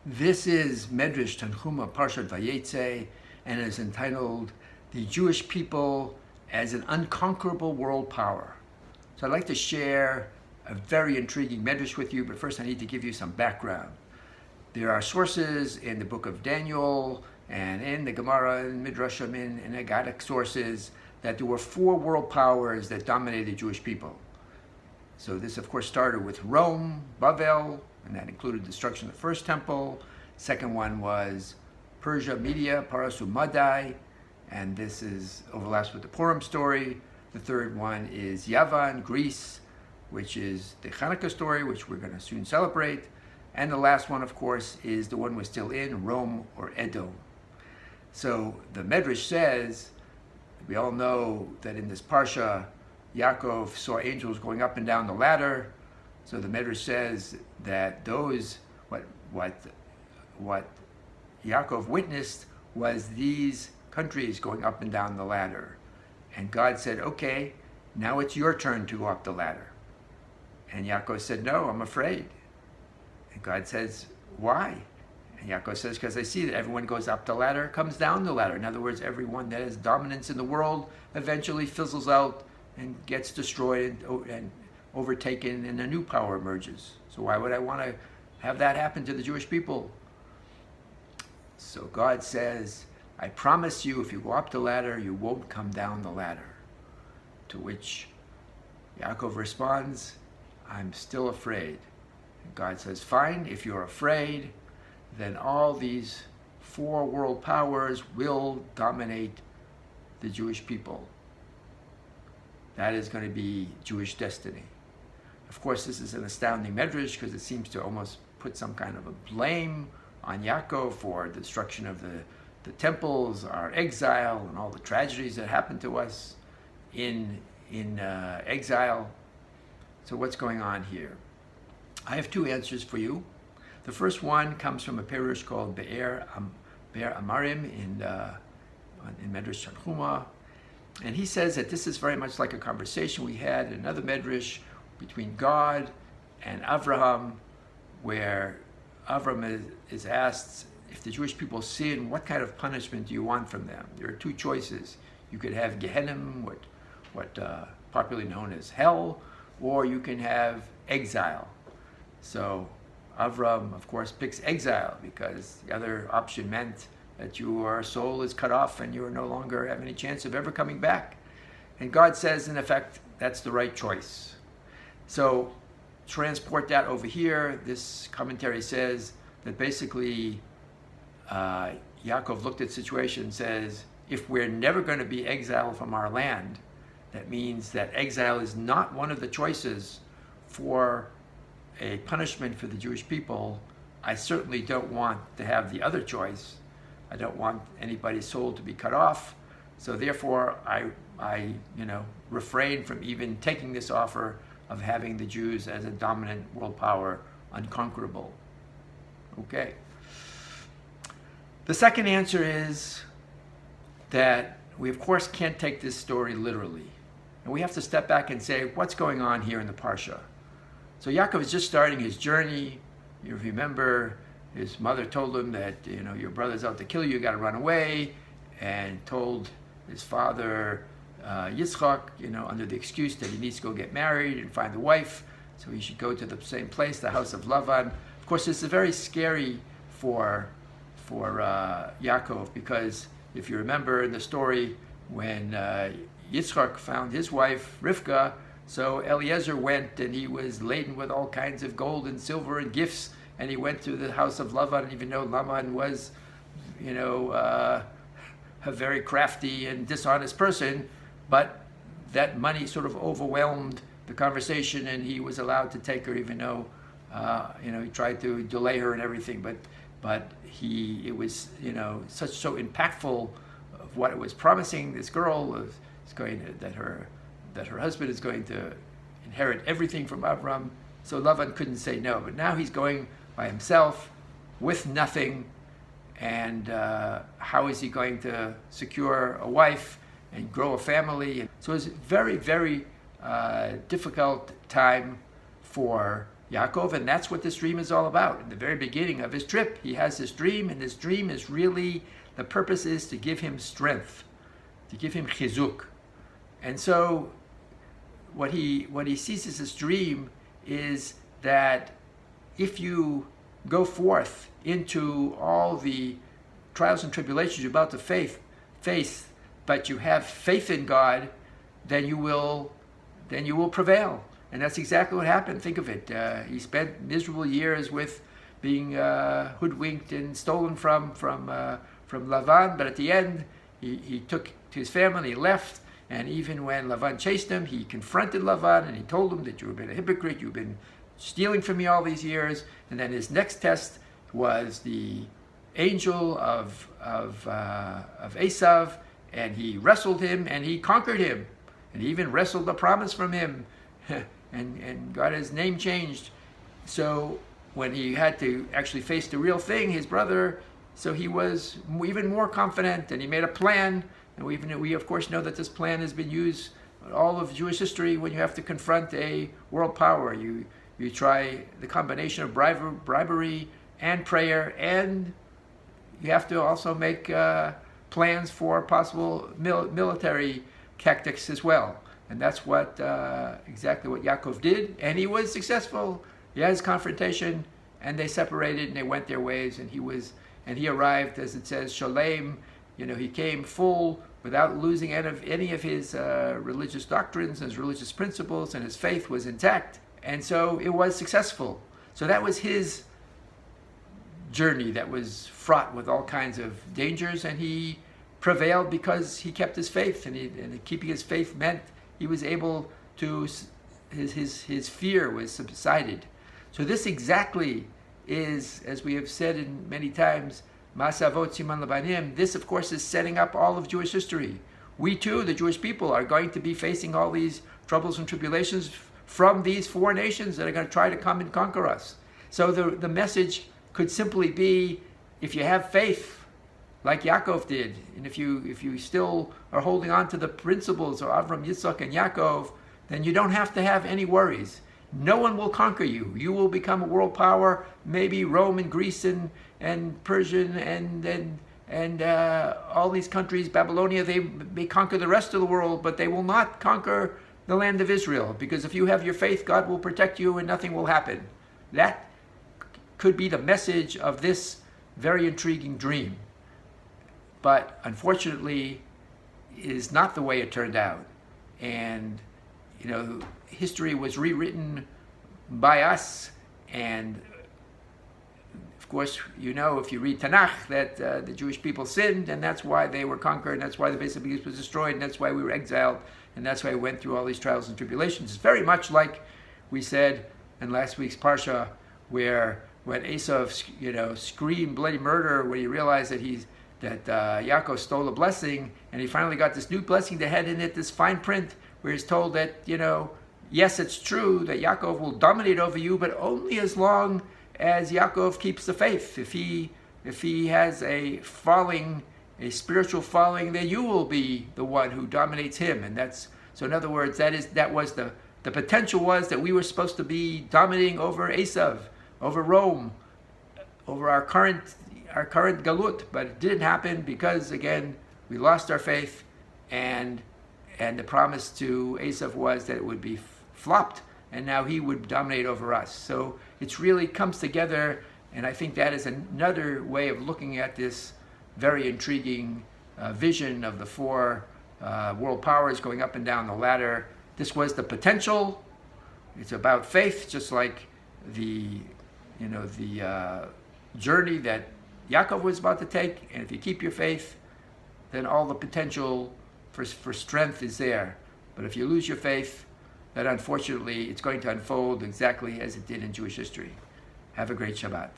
This is Midrash Tanchuma, parshat Vayetzei, and is entitled "The Jewish People as an Unconquerable World Power." So I'd like to share a very intriguing Midrash with you, but first I need to give you some background. There are sources in the book of Daniel and in the Gemara and Midrashim and Agadic sources that there were four world powers that dominated the Jewish people. So this, of course, started with Rome, Bavel, and that included destruction of the first temple. Second one was Persia, Media, Parasu Madai, and this overlaps with the Purim story. The third one is Yavan, Greece, which is the Hanukkah story, which we're going to soon celebrate. And the last one, of course, is the one we're still in, Rome or Edom. So the Midrash says, we all know that in this parsha, Yaakov saw angels going up and down the ladder. So the Midrash says that what Yaakov witnessed was these countries going up and down the ladder. And God said, okay, now it's your turn to go up the ladder. And Yaakov said, no, I'm afraid. And God says, why? And Yaakov says, because I see that everyone goes up the ladder, comes down the ladder. In other words, everyone that has dominance in the world eventually fizzles out and gets destroyed and overtaken, and a new power emerges. So why would I want to have that happen to the Jewish people? So God says, I promise you, if you go up the ladder, you won't come down the ladder. To which Yaakov responds, I'm still afraid. And God says, fine, if you're afraid, then all these four world powers will dominate the Jewish people. That is going to be Jewish destiny. Of course, this is an astounding medrash because it seems to almost put some kind of a blame on Yaakov for the destruction of the temples, our exile, and all the tragedies that happened to us in exile. So what's going on here? I have two answers for you. The first one comes from a parsha called Be'er Amarim in Midrash Tanchuma. And he says that this is very much like a conversation we had in another medrash between God and Avraham, where Avraham is asked, if the Jewish people sin, what kind of punishment do you want from them? There are two choices. You could have Gehenna, what popularly known as hell, or you can have exile. So Avraham, of course, picks exile because the other option meant that your soul is cut off and you no longer have any chance of ever coming back. And God says, in effect, that's the right choice. So transport that over here. This commentary says that basically Yaakov looked at the situation and says, if we're never going to be exiled from our land, that means that exile is not one of the choices for a punishment for the Jewish people. I certainly don't want to have the other choice. I don't want anybody's soul to be cut off. So therefore, I refrain from even taking this offer of having the Jews as a dominant world power, unconquerable. Okay. The second answer is that we, of course, can't take this story literally. And we have to step back and say, what's going on here in the Parsha? So Yaakov is just starting his journey. You remember his mother told him that, your brother's out to kill you, you got to run away, and told his father, Yitzchak, under the excuse that he needs to go get married and find a wife, so he should go to the same place, the house of Lavan. Of course, this is very scary for Yaakov, because if you remember in the story, when Yitzchak found his wife, Rivka, so Eliezer went and he was laden with all kinds of gold and silver and gifts, and he went to the house of Lavan, even though Lavan was, a very crafty and dishonest person, but that money sort of overwhelmed the conversation, and he was allowed to take her, even though, he tried to delay her and everything, but it was, so impactful of what it was promising. This girl is going to, that her husband is going to inherit everything from Avram. So Lavan couldn't say no, but now he's going by himself with nothing, and how is he going to secure a wife and grow a family? So it's a very, very difficult time for Yaakov, and that's what this dream is all about. In the very beginning of his trip, he has this dream, and this dream is really, the purpose is to give him strength, to give him chizuk. And so what he sees as this dream is that if you go forth into all the trials and tribulations you're about to face, but you have faith in God, then you will prevail. And that's exactly what happened. Think of it. He spent miserable years with being hoodwinked and stolen from Lavan, but at the end, he took to his family and he left. And even when Lavan chased him, he confronted Lavan and he told him that you've been a hypocrite, you've been stealing from me all these years. And then his next test was the angel of Esav, and he wrestled him and he conquered him. And he even wrestled the promise from him. And got his name changed. So when he had to actually face the real thing, his brother, so he was even more confident, and he made a plan. And we of course know that this plan has been used in all of Jewish history. When you have to confront a world power, you try the combination of bribery and prayer, and you have to also make plans for possible military tactics as well. And that's exactly what Yaakov did, and he was successful. He had his confrontation, and they separated, and they went their ways. And he arrived, as it says, Shalem. He came full, without losing any of his religious doctrines, his religious principles, and his faith was intact. And so it was successful. So that was his journey that was fraught with all kinds of dangers, and he prevailed because he kept his faith, and keeping his faith meant he was able to, his fear was subsided. So this exactly is, as we have said in many times, Masavot Siman Labanim. This, of course, is setting up all of Jewish history. We too, the Jewish people, are going to be facing all these troubles and tribulations from these four nations that are going to try to come and conquer us. So the message could simply be, if you have faith, like Yaakov did, and if you still are holding on to the principles of Avram, Yitzchak, and Yaakov, then you don't have to have any worries. No one will conquer you. You will become a world power, maybe Rome and Greece and Persian and all these countries, Babylonia, they may conquer the rest of the world, but they will not conquer the land of Israel, because if you have your faith, God will protect you and nothing will happen. That could be the message of this very intriguing dream. But unfortunately, it is not the way it turned out. And, history was rewritten by us. And, of course, if you read Tanakh, that the Jewish people sinned, and that's why they were conquered, and that's why the Beis Hamikdash was destroyed, and that's why we were exiled, and that's why we went through all these trials and tribulations. It's very much like we said in last week's parsha, where when Esav, screamed bloody murder when he realized that Yaakov stole a blessing, and he finally got this new blessing that had in it this fine print where he's told that, yes, it's true that Yaakov will dominate over you, but only as long as Yaakov keeps the faith. If he has a spiritual falling, then you will be the one who dominates him. And so in other words, that was the potential was that we were supposed to be dominating over Esav, over Rome, over our current galut, but it didn't happen because, again, we lost our faith, and the promise to Esav was that it would be flopped, and now he would dominate over us. So it really comes together, and I think that is another way of looking at this very intriguing vision of the four world powers going up and down the ladder. This was the potential. It's about faith, just like the journey that Yaakov was about to take, and if you keep your faith, then all the potential for strength is there. But if you lose your faith, then unfortunately it's going to unfold exactly as it did in Jewish history. Have a great Shabbat.